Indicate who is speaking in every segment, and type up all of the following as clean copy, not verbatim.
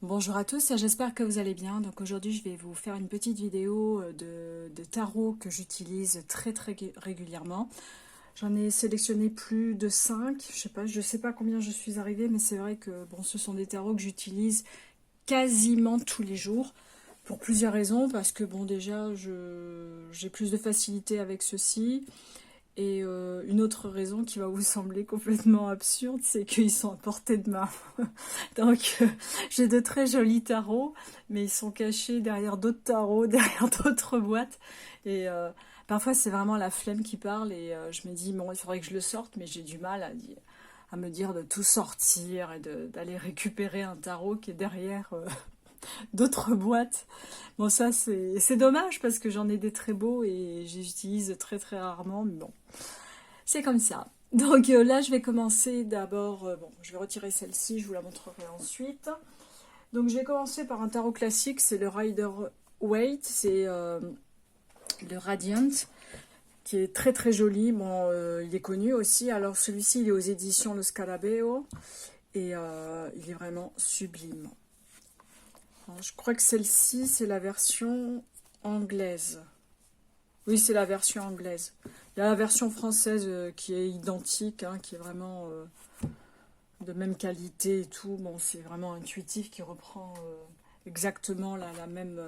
Speaker 1: Bonjour à tous, j'espère que vous allez bien. Donc aujourd'hui je vais vous faire une petite vidéo de tarot que j'utilise très régulièrement. J'en ai sélectionné plus de 5, je sais pas combien je suis arrivée, mais c'est vrai que bon, ce sont des tarots que j'utilise quasiment tous les jours pour plusieurs raisons. Parce que bon, déjà j'ai plus de facilité avec ceux-ci. Et une autre raison qui va vous sembler complètement absurde, c'est qu'ils sont à portée de main. Donc j'ai de très jolis tarots, mais ils sont cachés derrière d'autres tarots, derrière d'autres boîtes. Et parfois c'est vraiment la flemme qui parle et je me dis, bon, il faudrait que je le sorte, mais j'ai du mal à me dire de tout sortir et d'aller récupérer un tarot qui est derrière d'autres boîtes. Bon, ça c'est dommage parce que j'en ai des très beaux et j'utilise très rarement, mais bon. C'est comme ça. Donc là, je vais commencer d'abord. Bon, je vais retirer celle-ci, je vous la montrerai ensuite. Donc je vais commencer par un tarot classique, c'est le Rider-Waite, c'est le Radiant, qui est très joli. Bon, il est connu aussi. Alors celui-ci, il est aux éditions Le Scarabeo et il est vraiment sublime. Alors, je crois que celle-ci, c'est la version anglaise. Oui, c'est la version anglaise. Il y a la version française qui est identique, hein, qui est vraiment de même qualité et tout. Bon, c'est vraiment intuitif, qui reprend exactement la même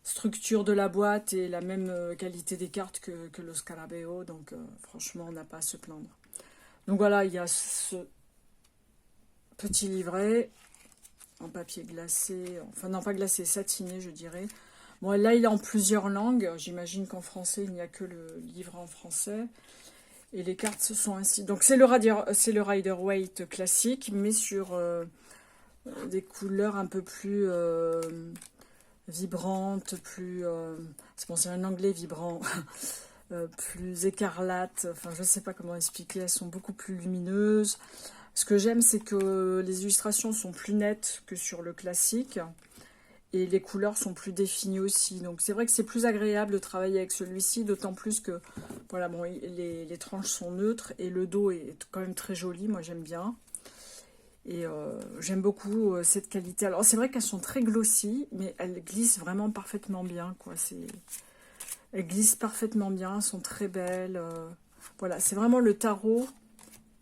Speaker 1: structure de la boîte et la même qualité des cartes que le Scarabeo. Donc, franchement, on n'a pas à se plaindre. Donc voilà, il y a ce petit livret en papier glacé, enfin non, pas glacé, satiné, je dirais. Bon, là, il est en plusieurs langues. J'imagine qu'en français, il n'y a que le livre en français. Et les cartes sont ainsi. Donc, c'est le Rider-Waite classique, mais sur des couleurs un peu plus vibrantes, plus... c'est bon, c'est un anglais vibrant, plus écarlate. Enfin, je ne sais pas comment expliquer. Elles sont beaucoup plus lumineuses. Ce que j'aime, c'est que les illustrations sont plus nettes que sur le classique. Et les couleurs sont plus définies aussi. Donc c'est vrai que c'est plus agréable de travailler avec celui-ci, d'autant plus que voilà, bon, les tranches sont neutres et le dos est quand même très joli, moi j'aime bien. Et j'aime beaucoup cette qualité. Alors c'est vrai qu'elles sont très glossy, mais elles glissent vraiment parfaitement bien, quoi. Elles glissent parfaitement bien, elles sont très belles. Voilà, c'est vraiment le tarot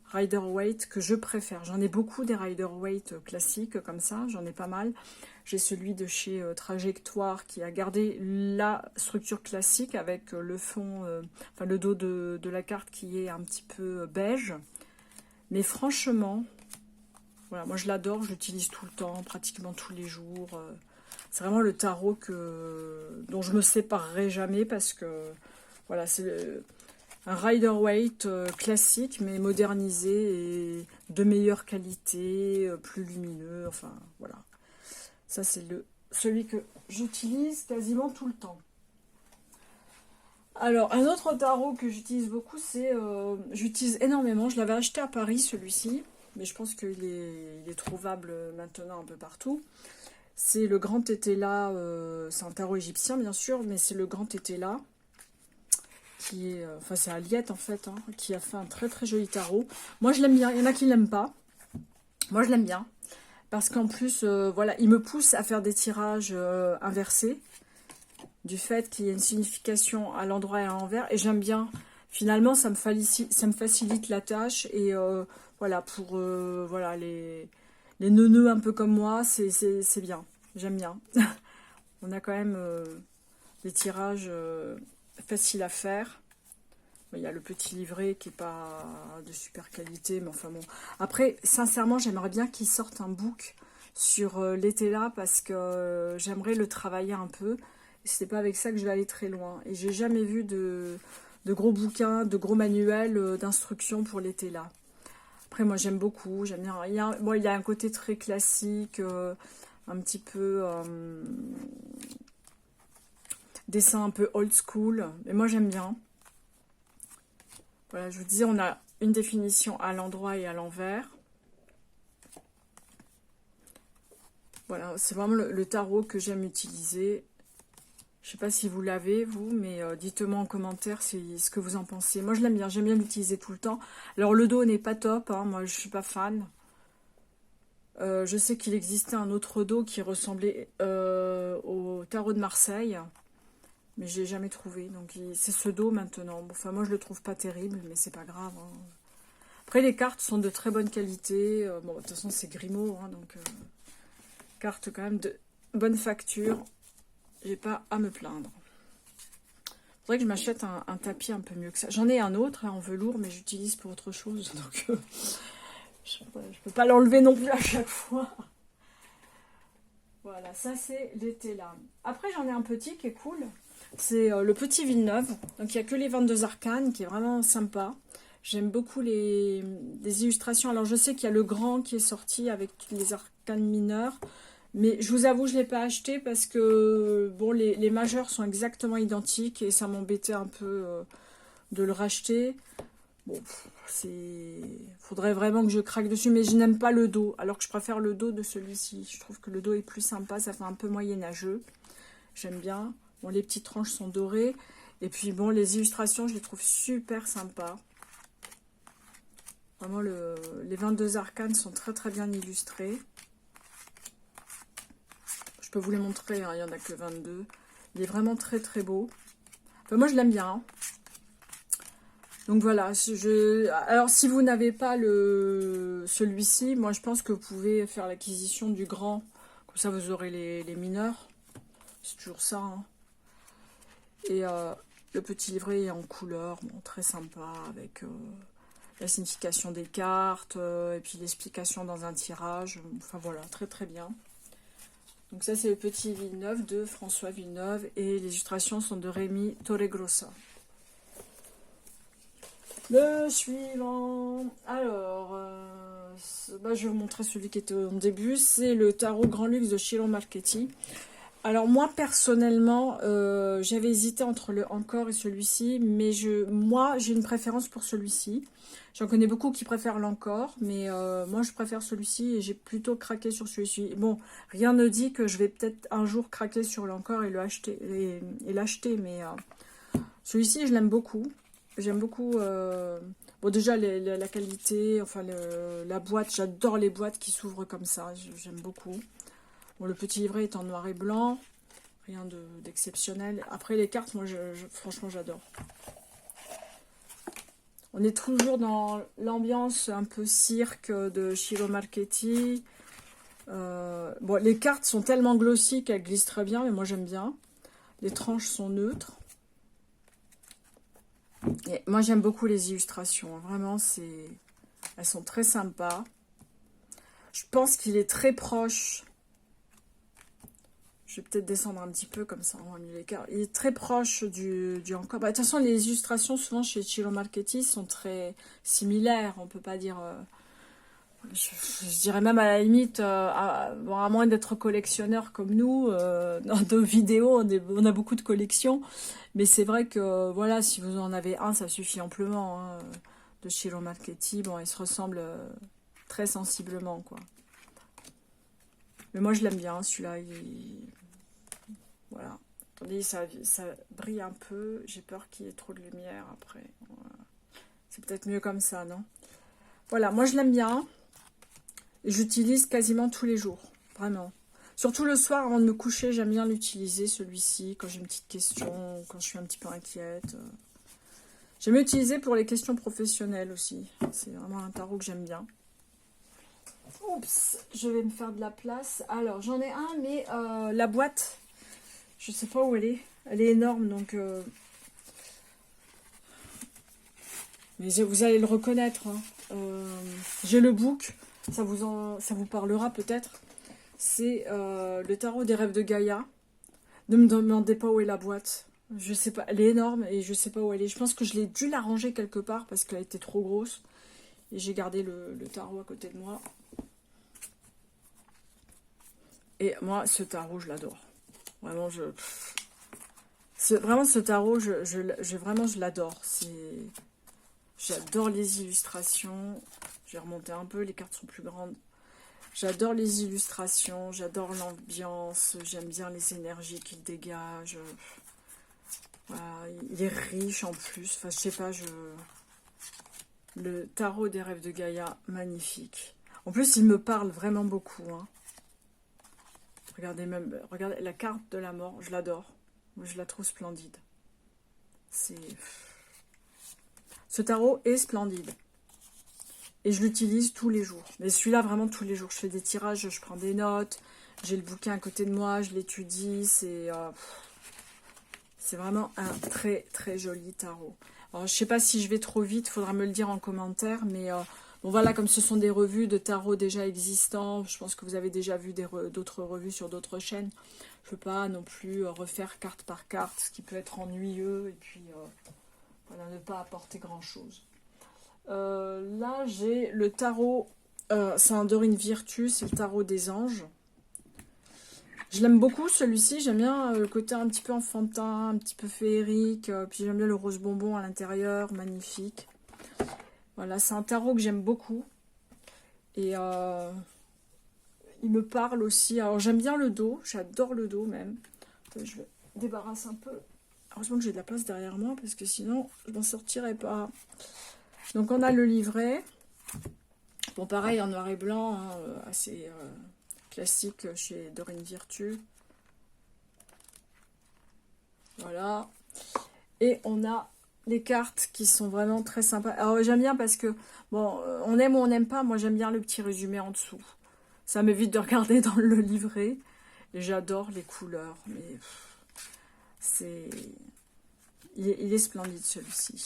Speaker 1: Rider-Waite que je préfère. J'en ai beaucoup des Rider-Waite classiques comme ça, j'en ai pas mal. J'ai celui de chez Trajectoire qui a gardé la structure classique avec le fond, enfin le dos de la carte qui est un petit peu beige. Mais franchement, voilà, moi je l'adore, je l'utilise tout le temps, pratiquement tous les jours. C'est vraiment le tarot dont je me séparerai jamais parce que voilà, c'est un Rider-Waite classique mais modernisé et de meilleure qualité, plus lumineux, enfin voilà. Ça, c'est celui que j'utilise quasiment tout le temps. Alors, un autre tarot que j'utilise beaucoup, c'est... j'utilise énormément. Je l'avais acheté à Paris, celui-ci. Mais je pense il est trouvable maintenant un peu partout. C'est le Grand Tétéla. C'est un tarot égyptien, bien sûr, mais c'est le Grand Tétéla. Qui est... enfin, c'est Aliette, en fait, hein, qui a fait un très joli tarot. Moi, je l'aime bien. Il y en a qui ne l'aiment pas. Moi, je l'aime bien. Parce qu'en plus, voilà, il me pousse à faire des tirages inversés. Du fait qu'il y a une signification à l'endroit et à l'envers. Et j'aime bien. Finalement, ça me facilite la tâche. Et voilà, pour voilà, les neuneux un peu comme moi, c'est bien. J'aime bien. On a quand même des tirages faciles à faire. Il y a le petit livret qui n'est pas de super qualité, mais enfin bon. Après, sincèrement, j'aimerais bien qu'ils sortent un book sur l'été là, parce que j'aimerais le travailler un peu. C'est pas avec ça que je vais aller très loin. Et j'ai jamais vu de gros bouquins, de gros manuels d'instructions pour l'été là. Après, moi, j'aime beaucoup. J'aime bien. Bon, il y a un côté très classique, un petit peu dessin un peu old school. Mais moi, j'aime bien. Voilà, je vous disais, on a une définition à l'endroit et à l'envers. Voilà, c'est vraiment le tarot que j'aime utiliser. Je ne sais pas si vous l'avez, vous, mais dites-moi en commentaire ce que vous en pensez. Moi, je l'aime bien, j'aime bien l'utiliser tout le temps. Alors, le dos n'est pas top, hein, moi, je ne suis pas fan. Je sais qu'il existait un autre dos qui ressemblait au tarot de Marseille, mais je l'ai jamais trouvé. Donc c'est ce dos maintenant. Bon, enfin, moi je le trouve pas terrible, mais c'est pas grave, hein. Après les cartes sont de très bonne qualité. Bon, de toute façon c'est Grimaud, hein, donc cartes quand même de bonne facture. J'ai pas à me plaindre. Faudrait que je m'achète un tapis un peu mieux que ça. J'en ai un autre là, en velours, mais j'utilise pour autre chose, donc je peux pas l'enlever non plus à chaque fois. Voilà, ça c'est l'été là. Après j'en ai un petit qui est cool. C'est le petit Villeneuve. Donc il n'y a que les 22 arcanes qui est vraiment sympa. J'aime beaucoup les illustrations. Alors je sais qu'il y a le grand qui est sorti avec les arcanes mineurs. Mais je vous avoue, je ne l'ai pas acheté parce que bon, les majeurs sont exactement identiques et ça m'embêtait un peu de le racheter. Bon, faudrait vraiment que je craque dessus, mais je n'aime pas le dos, alors que je préfère le dos de celui-ci. Je trouve que le dos est plus sympa, ça fait un peu moyenâgeux. J'aime bien. Bon, les petites tranches sont dorées. Et puis bon, les illustrations, je les trouve super sympas. Vraiment, les 22 arcanes sont très très bien illustrés. Je peux vous les montrer, hein, il n'y en a que 22. Il est vraiment très très beau. Enfin, moi je l'aime bien. Donc voilà, alors si vous n'avez pas celui-ci, moi je pense que vous pouvez faire l'acquisition du grand. Comme ça vous aurez les mineurs. C'est toujours ça, hein. Et le petit livret est en couleur, bon, très sympa, avec la signification des cartes, et puis l'explication dans un tirage. Enfin voilà, très très bien. Donc ça c'est le petit Villeneuve de François Villeneuve, et les illustrations sont de Rémi Torregrossa. Le suivant, alors, je vais vous montrer celui qui était au début, c'est le tarot Grand Luxe de Ciro Marchetti. Alors moi personnellement, j'avais hésité entre le Encore et celui-ci, mais moi j'ai une préférence pour celui-ci. J'en connais beaucoup qui préfèrent l'Encore, mais moi je préfère celui-ci et j'ai plutôt craqué sur celui-ci. Bon, rien ne dit que je vais peut-être un jour craquer sur l'Encore et l'acheter, mais celui-ci je l'aime beaucoup. J'aime beaucoup, bon déjà la qualité, enfin la boîte, j'adore les boîtes qui s'ouvrent comme ça, j'aime beaucoup. Bon, le petit livret est en noir et blanc, rien d'exceptionnel. Après les cartes, moi franchement j'adore. On est toujours dans l'ambiance un peu cirque de Ciro Marchetti. Bon, les cartes sont tellement glossy qu'elles glissent très bien, mais moi j'aime bien. Les tranches sont neutres. Et moi j'aime beaucoup les illustrations, vraiment elles sont très sympas. Je pense qu'il est très proche. Je vais peut-être descendre un petit peu comme ça, on va mieux l'écart. Il est très proche du Encore. De toute façon, les illustrations souvent chez Ciro Marchetti sont très similaires. On peut pas dire. Je dirais même à la limite, à moins d'être collectionneur comme nous, dans nos vidéos, on a beaucoup de collections. Mais c'est vrai que voilà, si vous en avez un, ça suffit amplement, hein, de Ciro Marchetti. Bon, ils se ressemblent très sensiblement, quoi. Mais moi, je l'aime bien, celui-là. Voilà. Attendez, ça brille un peu. J'ai peur qu'il y ait trop de lumière après. Voilà. C'est peut-être mieux comme ça, non? Voilà, moi, je l'aime bien. J'utilise quasiment tous les jours. Vraiment. Surtout le soir, avant de me coucher, j'aime bien l'utiliser, celui-ci, quand j'ai une petite question, quand je suis un petit peu inquiète. J'aime l'utiliser pour les questions professionnelles aussi. C'est vraiment un tarot que j'aime bien. Oups, je vais me faire de la place. Alors, j'en ai un, mais la boîte, je sais pas où elle est. Elle est énorme, donc... Mais vous allez le reconnaître, hein. J'ai le book, ça vous parlera peut-être. C'est le tarot des rêves de Gaïa. Ne me demandez pas où est la boîte. Je sais pas, elle est énorme et je sais pas où elle est. Je pense que je l'ai dû la ranger quelque part parce qu'elle était trop grosse. Et j'ai gardé le tarot à côté de moi. Et moi, ce tarot, je l'adore. Vraiment, vraiment, ce tarot, vraiment, je l'adore. J'adore les illustrations. Je vais remonter un peu, les cartes sont plus grandes. J'adore les illustrations, j'adore l'ambiance, j'aime bien les énergies qu'il dégage. Voilà, il est riche en plus. Enfin, je sais pas, le tarot des rêves de Gaïa, magnifique. En plus, il me parle vraiment beaucoup. Hein. Regardez même, regardez la carte de la mort, je l'adore. Moi, je la trouve splendide. Ce tarot est splendide. Et je l'utilise tous les jours. Mais celui-là, vraiment tous les jours. Je fais des tirages, je prends des notes. J'ai le bouquin à côté de moi, je l'étudie. C'est vraiment un très très joli tarot. Alors, je ne sais pas si je vais trop vite, il faudra me le dire en commentaire. Mais bon voilà, comme ce sont des revues de tarot déjà existants, je pense que vous avez déjà vu d'autres revues sur d'autres chaînes. Je ne veux pas non plus refaire carte par carte, ce qui peut être ennuyeux. Et puis, voilà, ne pas apporter grand-chose. Là, j'ai le tarot, c'est un Dorine Virtue, c'est le tarot des anges. Je l'aime beaucoup celui-ci, j'aime bien le côté un petit peu enfantin, un petit peu féerique, puis j'aime bien le rose bonbon à l'intérieur, magnifique. Voilà, c'est un tarot que j'aime beaucoup. Et il me parle aussi, alors j'aime bien le dos, j'adore le dos même. Je vais débarrasser un peu. Heureusement que j'ai de la place derrière moi, parce que sinon, je m'en sortirais pas. Donc on a le livret, bon pareil en noir et blanc, hein, assez classique chez Dorine Virtue. Voilà. Et on a les cartes qui sont vraiment très sympas. Alors j'aime bien parce que, bon, on aime ou on n'aime pas, moi j'aime bien le petit résumé en dessous. Ça m'évite de regarder dans le livret. Et j'adore les couleurs, mais c'est... Il est splendide celui-ci.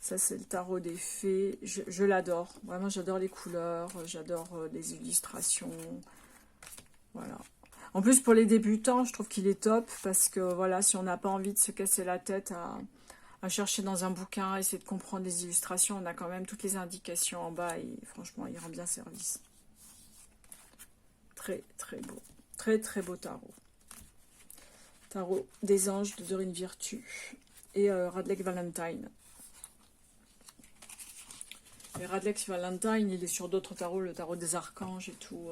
Speaker 1: Ça, c'est le tarot des fées. Je l'adore. Vraiment, j'adore les couleurs. J'adore les illustrations. Voilà. En plus, pour les débutants, je trouve qu'il est top. Parce que, voilà, si on n'a pas envie de se casser la tête à chercher dans un bouquin, essayer de comprendre les illustrations, on a quand même toutes les indications en bas. Et franchement, il rend bien service. Très, très beau. Très, très beau tarot. Tarot des anges de Dorine Virtue. Et Radleck Valentine. Et Radlex Valentine, il est sur d'autres tarots, le tarot des archanges et tout.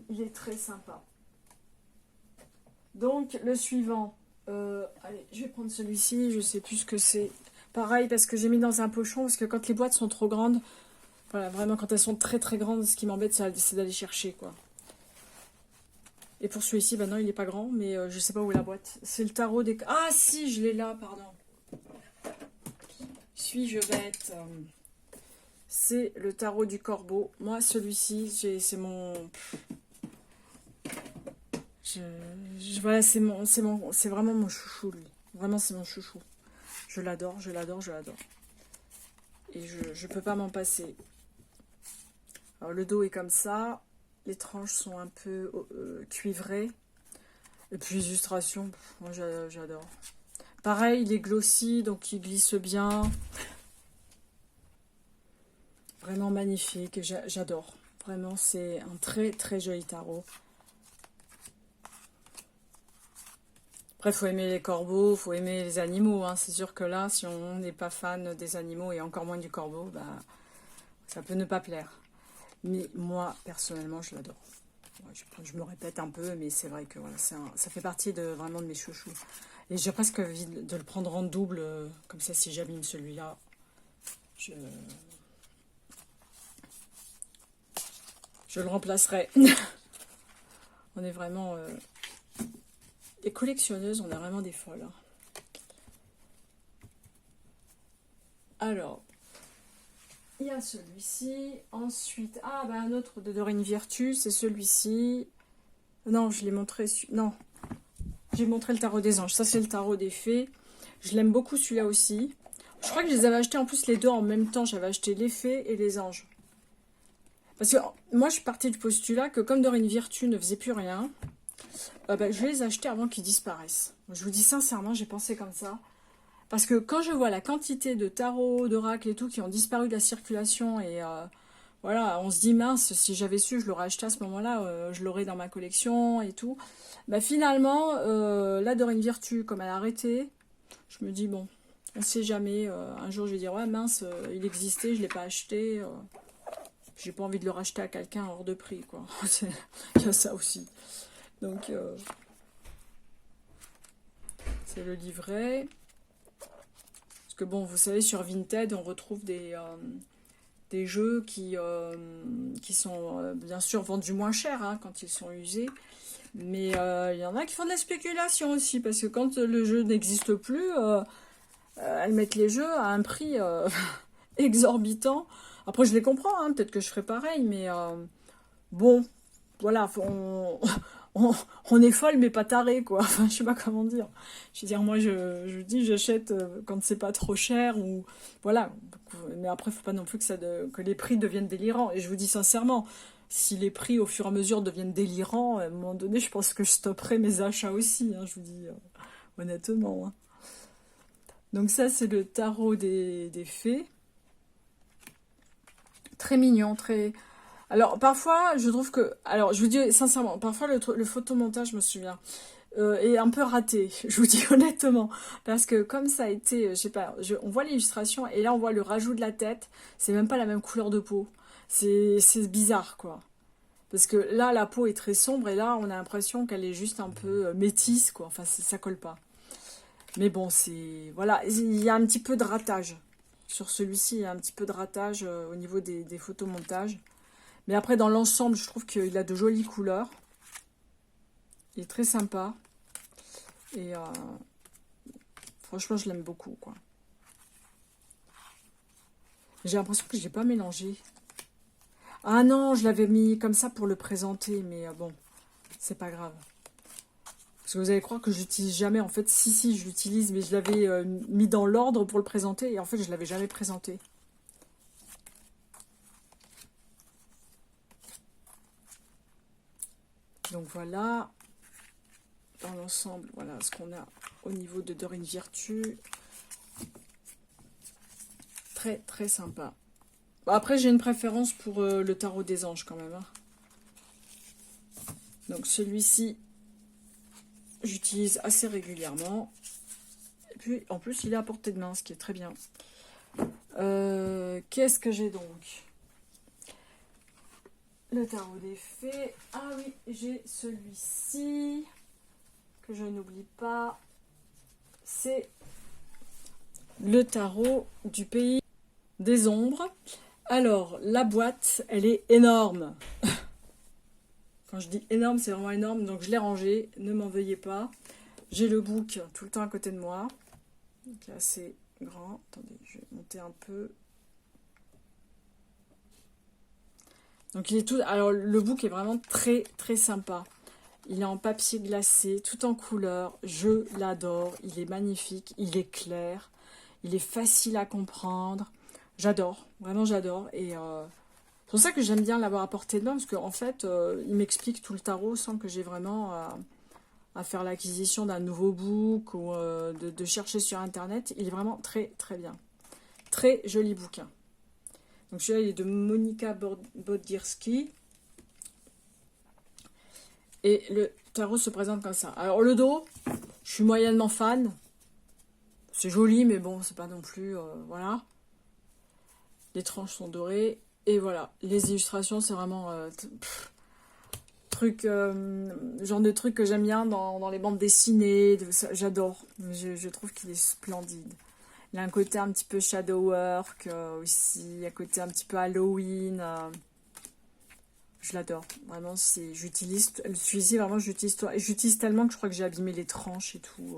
Speaker 1: Il est très sympa. Donc, le suivant. Allez, je vais prendre celui-ci, je sais plus ce que c'est. Pareil, parce que j'ai mis dans un pochon, parce que quand les boîtes sont trop grandes, voilà, vraiment, quand elles sont très très grandes, ce qui m'embête, c'est d'aller chercher, quoi. Et pour celui-ci, ben non, il n'est pas grand, mais je sais pas où est la boîte. C'est le tarot des... Ah si, je l'ai là, pardon. Suis-je bête? C'est le tarot du corbeau. Moi, celui-ci, c'est mon... Voilà, c'est vraiment mon chouchou, lui. Vraiment, c'est mon chouchou. Je l'adore, je l'adore, je l'adore. Et je peux pas m'en passer. Alors, le dos est comme ça. Les tranches sont un peu cuivrées. Et puis, l'illustration, moi, j'adore. Pareil, il est glossy, donc il glisse bien. Vraiment magnifique, j'adore. Vraiment, c'est un très très joli tarot. Après, il faut aimer les corbeaux, il faut aimer les animaux. Hein. C'est sûr que là, si on n'est pas fan des animaux et encore moins du corbeau, bah, ça peut ne pas plaire. Mais moi, personnellement, je l'adore. Je me répète un peu, mais c'est vrai que voilà, ça fait partie vraiment de mes chouchous. Et j'ai presque envie de le prendre en double, comme ça, si j'abîme celui-là, je le remplacerai. On est vraiment... les collectionneuses, on est vraiment des folles. Hein. Alors, il y a celui-ci. Ensuite, ah, bah, un autre de Dorine Virtue, c'est celui-ci. Non, je l'ai montré... Non, j'ai montré le tarot des anges. Ça, c'est le tarot des fées. Je l'aime beaucoup, celui-là aussi. Je crois que je les avais achetés en plus les deux en même temps. J'avais acheté les fées et les anges. Parce que moi, je partais du postulat que comme Dorine Virtue ne faisait plus rien, bah, je vais les acheter avant qu'ils disparaissent. Je vous dis sincèrement, j'ai pensé comme ça. Parce que quand je vois la quantité de tarots, d'oracles et tout qui ont disparu de la circulation et voilà, on se dit mince, si j'avais su, je l'aurais acheté à ce moment-là, je l'aurais dans ma collection et tout. Bah finalement, la Dorine Virtue, comme elle a arrêté, je me dis bon, on sait jamais. Un jour, je vais dire ouais mince, il existait, je l'ai pas acheté. J'ai pas envie de le racheter à quelqu'un hors de prix, quoi. Il y a ça aussi. Donc, c'est le livret. Parce que bon, vous savez, sur Vinted, on retrouve des des jeux qui sont bien sûr vendus moins cher hein, quand ils sont usés. Mais il y en a qui font de la spéculation aussi, parce que quand le jeu n'existe plus, elles mettent les jeux à un prix exorbitant. Après, je les comprends, hein, peut-être que je ferai pareil, mais bon, voilà, on est folle, mais pas taré, quoi. Enfin, je sais pas comment dire. Je veux dire, moi, je dis, j'achète quand c'est pas trop cher, ou voilà. Mais après, faut pas non plus que les prix deviennent délirants. Et je vous dis sincèrement, si les prix au fur et à mesure deviennent délirants, à un moment donné, je pense que je stopperai mes achats aussi, hein, je vous dis honnêtement, hein. Donc ça, c'est le tarot des fées. Très mignon, très... Alors, parfois, je trouve que... Alors, je vous dis sincèrement, parfois, le photomontage, je me souviens, est un peu raté, je vous dis honnêtement. Parce que comme ça a été, je sais pas, on voit l'illustration, et là, on voit le rajout de la tête. C'est même pas la même couleur de peau. C'est bizarre, quoi. Parce que là, la peau est très sombre, et là, on a l'impression qu'elle est juste un peu métisse, quoi. Enfin, ça colle pas. Mais bon, c'est... Voilà, il y a un petit peu de ratage. Sur celui-ci, il y a un petit peu de ratage au niveau des photomontages. Mais après, dans l'ensemble, je trouve qu'il a de jolies couleurs. Il est très sympa. Et franchement, je l'aime beaucoup, quoi. J'ai l'impression que je l'ai pas mélangé. Ah non, je l'avais mis comme ça pour le présenter. Mais bon, c'est pas grave. Parce que vous allez croire que j'utilise jamais. En fait, si, je l'utilise. Mais je l'avais mis dans l'ordre pour le présenter. Et en fait, je l'avais jamais présenté. Donc voilà, dans l'ensemble, voilà ce qu'on a au niveau de Dorine Virtue. Très très sympa. Bon, après, j'ai une préférence pour le tarot des anges quand même, hein. Donc celui-ci, j'utilise assez régulièrement. Et puis en plus, il est à portée de main, ce qui est très bien. Qu'est-ce que j'ai donc? Le tarot des fées. Ah oui, j'ai celui-ci que je n'oublie pas. C'est le tarot du pays des ombres. Alors, la boîte, elle est énorme. Quand je dis énorme, c'est vraiment énorme. Donc, je l'ai rangé. Ne m'en veuillez pas. J'ai le book tout le temps à côté de moi. Qui est assez grand. Attendez, je vais monter un peu. Donc, il est tout... Alors, le book est vraiment très, très sympa. Il est en papier glacé, tout en couleur. Je l'adore. Il est magnifique. Il est clair. Il est facile à comprendre. J'adore. Vraiment, j'adore. Et c'est pour ça que j'aime bien l'avoir à portée de main. Parce qu'en fait, il m'explique tout le tarot sans que j'ai vraiment à faire l'acquisition d'un nouveau book ou de chercher sur Internet. Il est vraiment très, très bien. Très joli bouquin. Donc celui-là, il est de Monika Bodirski. Et le tarot se présente comme ça. Alors le dos, je suis moyennement fan. C'est joli, mais bon, c'est pas non plus... voilà. Les tranches sont dorées. Et voilà, les illustrations, c'est vraiment... genre de truc que j'aime bien dans les bandes dessinées. J'adore. Je trouve qu'il est splendide. Il a un côté un petit peu shadow work aussi. Un côté un petit peu Halloween. Je l'adore. Vraiment, j'utilise... Celui-ci, vraiment, j'utilise tellement que je crois que j'ai abîmé les tranches et tout.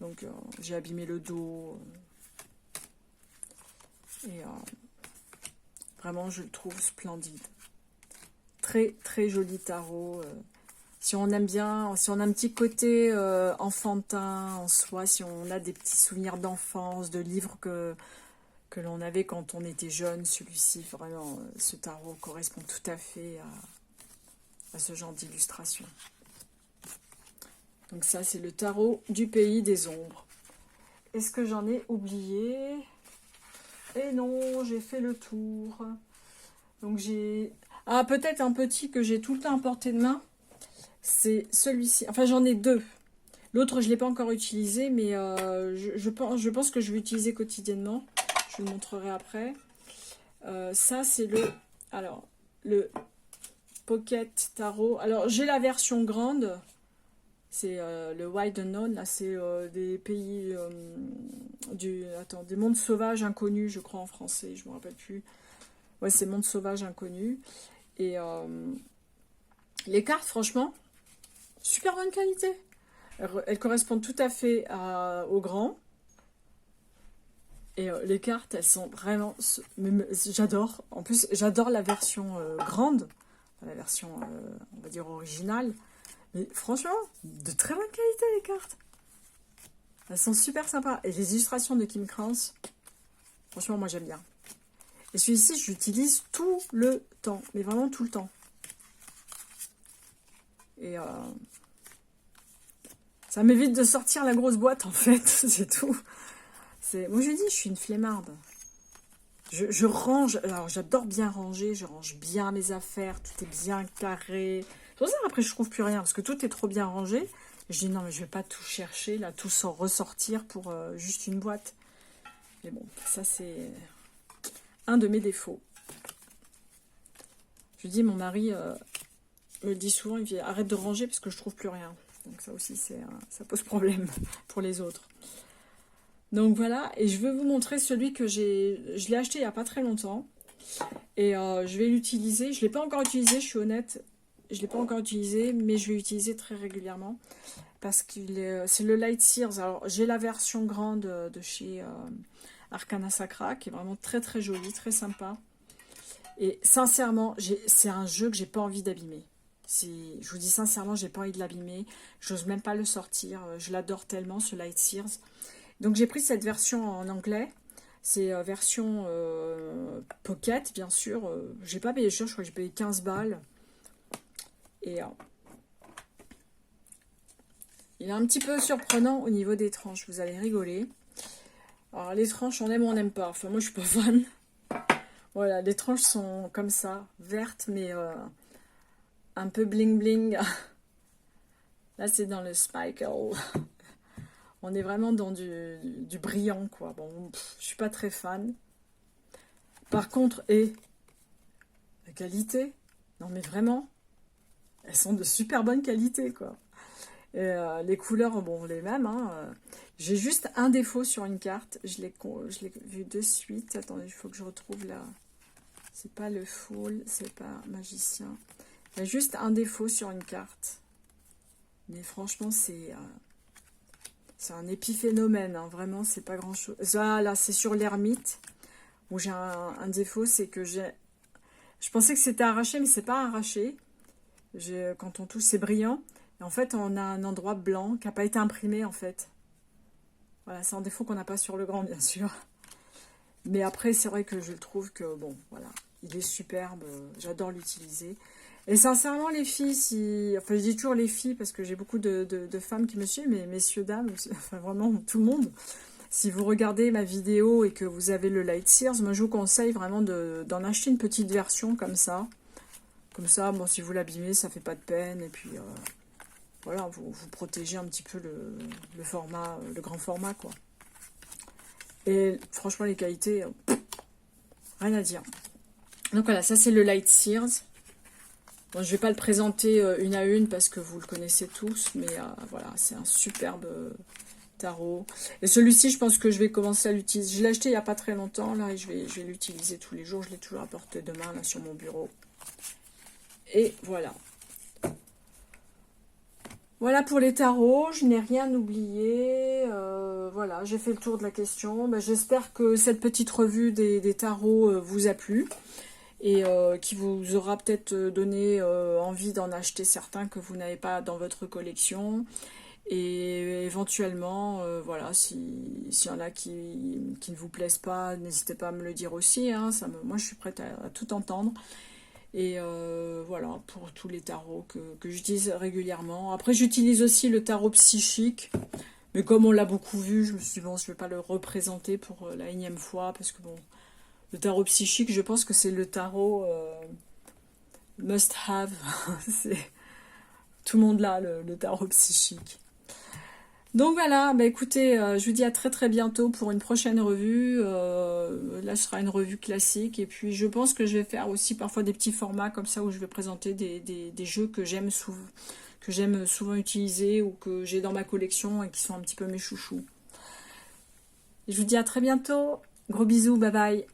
Speaker 1: Donc, j'ai abîmé le dos. Et vraiment, je le trouve splendide. Très, très joli tarot. Si on aime bien, si on a un petit côté enfantin en soi, si on a des petits souvenirs d'enfance, de livres que l'on avait quand on était jeune, celui-ci, vraiment, ce tarot correspond tout à fait à ce genre d'illustration. Donc ça, c'est le tarot du pays des ombres. Est-ce que j'en ai oublié? Et non, j'ai fait le tour. Donc j'ai... Ah, peut-être un petit que j'ai tout le temps à portée de main. C'est celui-ci. Enfin, j'en ai deux. L'autre, je ne l'ai pas encore utilisé, mais je pense que je vais l'utiliser quotidiennement. Je vous le montrerai après. Ça, c'est le... Alors, le Pocket Tarot. Alors, j'ai la version grande. C'est le Wild Unknown. Là, c'est des pays... des mondes sauvages inconnus, je crois, en français. Je ne me rappelle plus. Ouais, c'est Monde Sauvage Inconnu. Et les cartes, franchement, super bonne qualité. Elles correspondent tout à fait au grand. Et les cartes, elles sont vraiment... J'adore. En plus, j'adore la version grande. La version, on va dire, originale. Mais franchement, de très bonne qualité, les cartes. Elles sont super sympas. Et les illustrations de Kim Krans, franchement, moi, j'aime bien. Et celui-ci, je l'utilise tout le temps. Mais vraiment tout le temps. Et ça m'évite de sortir la grosse boîte, en fait. C'est tout. Moi, je dis, je suis une flemmarde. Je range. Alors, j'adore bien ranger. Je range bien mes affaires. Tout est bien carré. C'est pour ça qu'après, je trouve plus rien. Parce que tout est trop bien rangé. Je dis, non, mais je vais pas tout chercher, là, tout sans ressortir pour juste une boîte. Mais bon, ça, c'est un de mes défauts. Je dis, mon mari me dit souvent, il dit, arrête de ranger parce que je trouve plus rien. Donc ça aussi, ça pose problème pour les autres. Donc voilà, et je veux vous montrer celui que je l'ai acheté il n'y a pas très longtemps. Et je vais l'utiliser. Je ne l'ai pas encore utilisé, je suis honnête. Je ne l'ai pas encore utilisé, mais je vais l'utiliser très régulièrement. Parce que c'est le Light Sears. Alors, j'ai la version grande de chez Arcana Sacra, qui est vraiment très très jolie, très sympa. Et sincèrement, c'est un jeu que j'ai pas envie d'abîmer. Je vous dis sincèrement, j'ai pas envie de l'abîmer. J'ose même pas le sortir. Je l'adore tellement, ce Light Sears. Donc j'ai pris cette version en anglais. C'est version pocket, bien sûr. J'ai pas payé cher, je crois que j'ai payé 15 balles. Et il est un petit peu surprenant au niveau des tranches. Vous allez rigoler. Alors les tranches, on aime ou on n'aime pas. Enfin, moi, je suis pas fan. Voilà, les tranches sont comme ça, vertes, mais un peu bling bling. Là, c'est dans le sparkle. On est vraiment dans du brillant, quoi. Bon, je suis pas très fan. Par contre, la qualité, non mais vraiment, elles sont de super bonne qualité, quoi. Et, les couleurs, bon, les mêmes. Hein. J'ai juste un défaut sur une carte. Je l'ai vu de suite. Attendez, il faut que je retrouve là. C'est pas le Fool, c'est pas Magicien. Il y a juste un défaut sur une carte. Mais franchement, c'est un épiphénomène. Hein. Vraiment, c'est pas grand-chose. Là, c'est sur l'ermite. Où j'ai un défaut, c'est que je pensais que c'était arraché, mais c'est pas arraché. Quand on touche, c'est brillant. Et en fait, on a un endroit blanc qui n'a pas été imprimé, en fait. Voilà, c'est un défaut qu'on n'a pas sur le grand, bien sûr. Mais après, c'est vrai que je trouve que, bon, voilà, il est superbe. J'adore l'utiliser. Et sincèrement, les filles, enfin, je dis toujours les filles, parce que j'ai beaucoup de femmes qui me suivent, mais messieurs, dames, enfin, vraiment, tout le monde. Si vous regardez ma vidéo et que vous avez le Light Sears, moi, je vous conseille vraiment d'en acheter une petite version comme ça. Comme ça, bon, si vous l'abîmez, ça fait pas de peine. Et puis, voilà, vous protégez un petit peu le format, le grand format, quoi. Et franchement, les qualités, rien à dire. Donc voilà, ça c'est le Light Sears. Bon, je vais pas le présenter une à une parce que vous le connaissez tous, mais voilà, c'est un superbe tarot. Et celui-ci, je pense que je vais commencer à l'utiliser. Je l'ai acheté il n'y a pas très longtemps, là, et je vais l'utiliser tous les jours. Je l'ai toujours à portée de main, là, sur mon bureau. Et voilà. Voilà pour les tarots, je n'ai rien oublié. Voilà, j'ai fait le tour de la question. Ben, j'espère que cette petite revue des tarots vous a plu et qui vous aura peut-être donné envie d'en acheter certains que vous n'avez pas dans votre collection. Et éventuellement, voilà, s'il y en a qui ne vous plaisent pas, n'hésitez pas à me le dire aussi. Hein, moi, je suis prête à tout entendre. Et voilà, pour tous les tarots que j'utilise régulièrement. Après, j'utilise aussi le tarot psychique. Mais comme on l'a beaucoup vu, je me suis dit, bon, je ne vais pas le représenter pour la énième fois. Parce que, bon, le tarot psychique, je pense que c'est le tarot must have. Tout le monde l'a, le tarot psychique. Donc voilà, bah écoutez, je vous dis à très très bientôt pour une prochaine revue. Là, ce sera une revue classique. Et puis, je pense que je vais faire aussi parfois des petits formats comme ça où je vais présenter des jeux que j'aime souvent utiliser ou que j'ai dans ma collection et qui sont un petit peu mes chouchous. Et je vous dis à très bientôt. Gros bisous, bye bye.